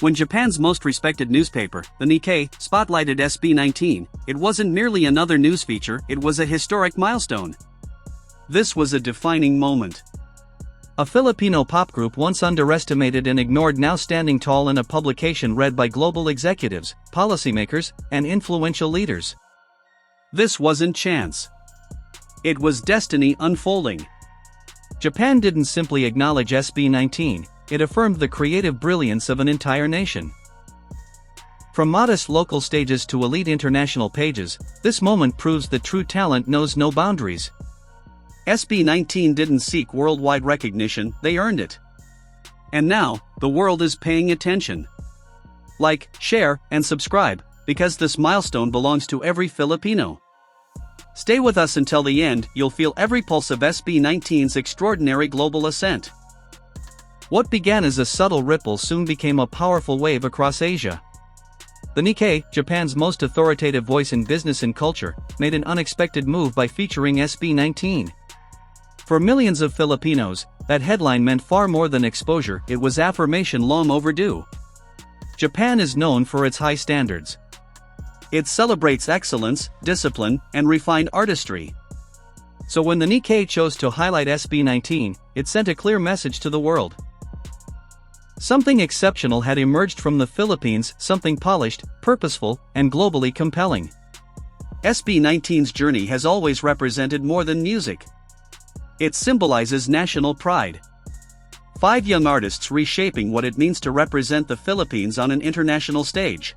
When Japan's most respected newspaper, the Nikkei, spotlighted SB19, it wasn't merely another news feature, it was a historic milestone. This was a defining moment. A Filipino pop group once underestimated and ignored now standing tall in a publication read by global executives, policymakers, and influential leaders. This wasn't chance. It was destiny unfolding. Japan didn't simply acknowledge SB19, it affirmed the creative brilliance of an entire nation. From modest local stages to elite international pages, this moment proves that true talent knows no boundaries. SB19 didn't seek worldwide recognition, they earned it. And now, the world is paying attention. Like, share, and subscribe, because this milestone belongs to every Filipino. Stay with us until the end, you'll feel every pulse of SB19's extraordinary global ascent. What began as a subtle ripple soon became a powerful wave across Asia. The Nikkei, Japan's most authoritative voice in business and culture, made an unexpected move by featuring SB19. For millions of Filipinos, that headline meant far more than exposure, it was affirmation long overdue. Japan is known for its high standards. It celebrates excellence, discipline, and refined artistry. So when the Nikkei chose to highlight SB19, it sent a clear message to the world. Something exceptional had emerged from the Philippines, something polished, purposeful, and globally compelling. SB19's journey has always represented more than music. It symbolizes national pride. 5 young artists reshaping what it means to represent the Philippines on an international stage.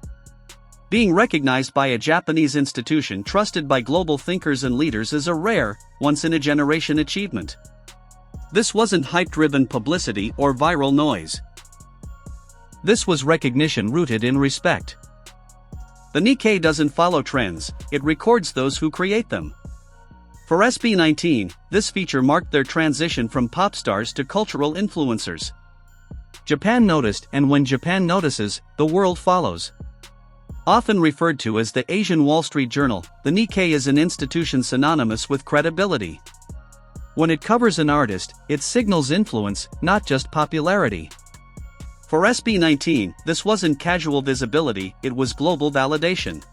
Being recognized by a Japanese institution trusted by global thinkers and leaders is a rare, once-in-a-generation achievement. This wasn't hype-driven publicity or viral noise. This was recognition rooted in respect. The Nikkei doesn't follow trends, it records those who create them. For SB19, this feature marked their transition from pop stars to cultural influencers. Japan noticed, and when Japan notices, the world follows. Often referred to as the Asian Wall Street Journal, the Nikkei is an institution synonymous with credibility. When it covers an artist, it signals influence, not just popularity. For SB19, this wasn't casual visibility, it was global validation.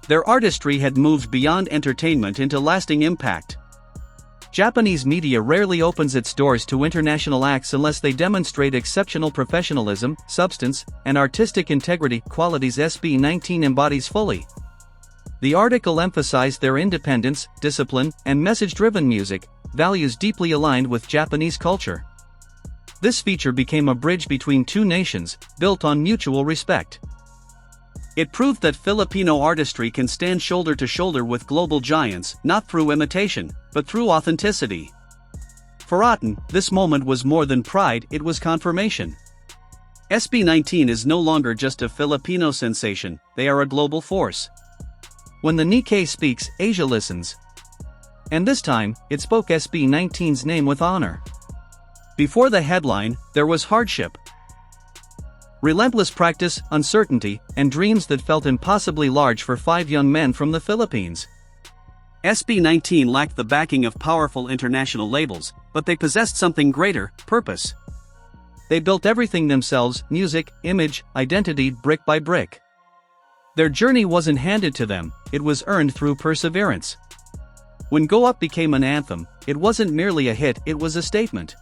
Their artistry had moved beyond entertainment into lasting impact. Japanese media rarely opens its doors to international acts unless they demonstrate exceptional professionalism, substance, and artistic integrity, qualities SB19 embodies fully. The article emphasized their independence, discipline, and message-driven music, values deeply aligned with Japanese culture. This feature became a bridge between two nations, built on mutual respect. It proved that Filipino artistry can stand shoulder to shoulder with global giants, not through imitation, but through authenticity. For Otten, this moment was more than pride, it was confirmation. SB19 is no longer just a Filipino sensation, they are a global force. When the Nikkei speaks, Asia listens. And this time, it spoke SB19's name with honor. Before the headline, there was hardship. Relentless practice, uncertainty, and dreams that felt impossibly large for 5 young men from the Philippines. SB19 lacked the backing of powerful international labels, but they possessed something greater, purpose. They built everything themselves, music, image, identity, brick by brick. Their journey wasn't handed to them, it was earned through perseverance. When Go Up became an anthem, it wasn't merely a hit, it was a statement.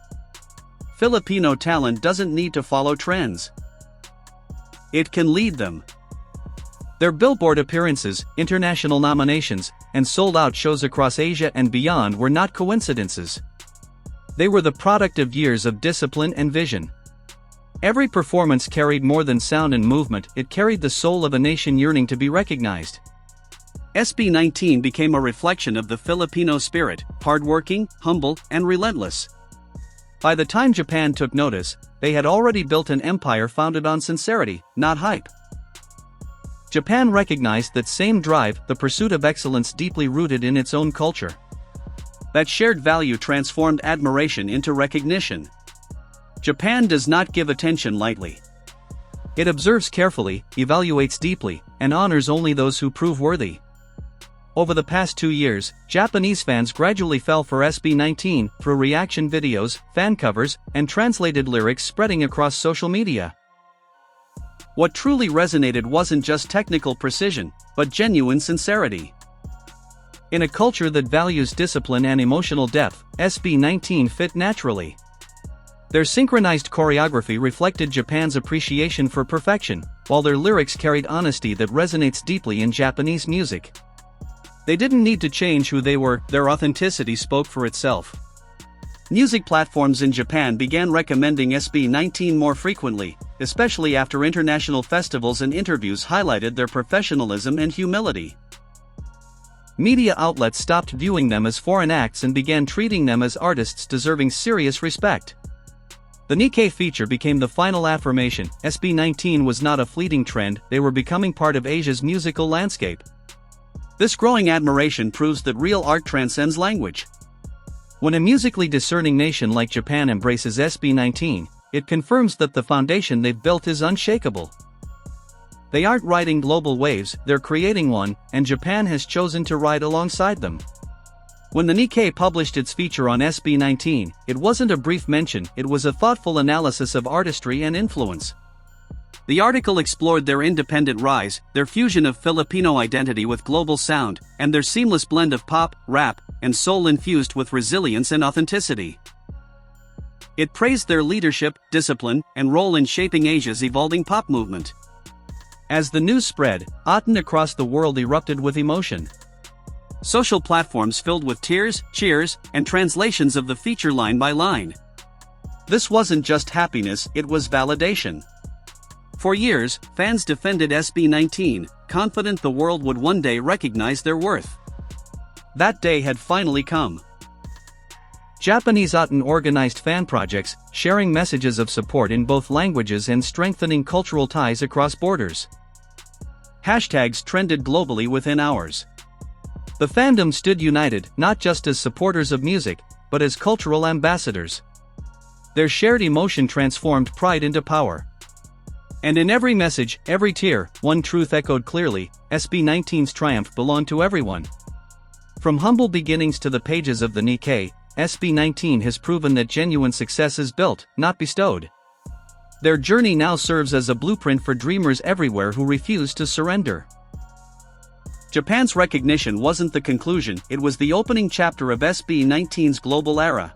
Filipino talent doesn't need to follow trends. It can lead them. Their Billboard appearances, international nominations, and sold-out shows across Asia and beyond were not coincidences. They were the product of years of discipline and vision. Every performance carried more than sound and movement, it carried the soul of a nation yearning to be recognized. SB19 became a reflection of the Filipino spirit, hardworking, humble, and relentless. By the time Japan took notice, they had already built an empire founded on sincerity, not hype. Japan recognized that same drive, the pursuit of excellence deeply rooted in its own culture. That shared value transformed admiration into recognition. Japan does not give attention lightly. It observes carefully, evaluates deeply, and honors only those who prove worthy. Over the past 2 years, Japanese fans gradually fell for SB19 through reaction videos, fan covers, and translated lyrics spreading across social media. What truly resonated wasn't just technical precision, but genuine sincerity. In a culture that values discipline and emotional depth, SB19 fit naturally. Their synchronized choreography reflected Japan's appreciation for perfection, while their lyrics carried honesty that resonates deeply in Japanese music. They didn't need to change who they were, their authenticity spoke for itself. Music platforms in Japan began recommending SB19 more frequently, especially after international festivals and interviews highlighted their professionalism and humility. Media outlets stopped viewing them as foreign acts and began treating them as artists deserving serious respect. The Nikkei feature became the final affirmation: SB19 was not a fleeting trend, they were becoming part of Asia's musical landscape. This growing admiration proves that real art transcends language. When a musically discerning nation like Japan embraces SB19, it confirms that the foundation they've built is unshakable. They aren't riding global waves, they're creating one, and Japan has chosen to ride alongside them. When the Nikkei published its feature on SB19, it wasn't a brief mention, it was a thoughtful analysis of artistry and influence. The article explored their independent rise, their fusion of Filipino identity with global sound, and their seamless blend of pop, rap, and soul infused with resilience and authenticity. It praised their leadership, discipline, and role in shaping Asia's evolving pop movement. As the news spread, Aten across the world erupted with emotion. Social platforms filled with tears, cheers, and translations of the feature line by line. This wasn't just happiness, it was validation. For years, fans defended SB19, confident the world would one day recognize their worth. That day had finally come. Japanese Aten organized fan projects, sharing messages of support in both languages and strengthening cultural ties across borders. Hashtags trended globally within hours. The fandom stood united, not just as supporters of music, but as cultural ambassadors. Their shared emotion transformed pride into power. And in every message, every tear, one truth echoed clearly: SB19's triumph belonged to everyone. From humble beginnings to the pages of the Nikkei, SB19 has proven that genuine success is built, not bestowed. Their journey now serves as a blueprint for dreamers everywhere who refuse to surrender. Japan's recognition wasn't the conclusion, it was the opening chapter of SB19's global era.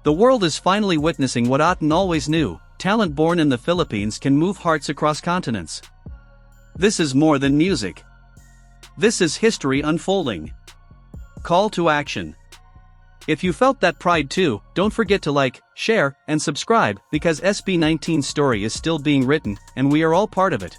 The world is finally witnessing what Aten always knew: talent born in the Philippines can move hearts across continents. This is more than music. This is history unfolding. Call to action. If you felt that pride too, don't forget to like, share, and subscribe, because SB19's story is still being written, and we are all part of it.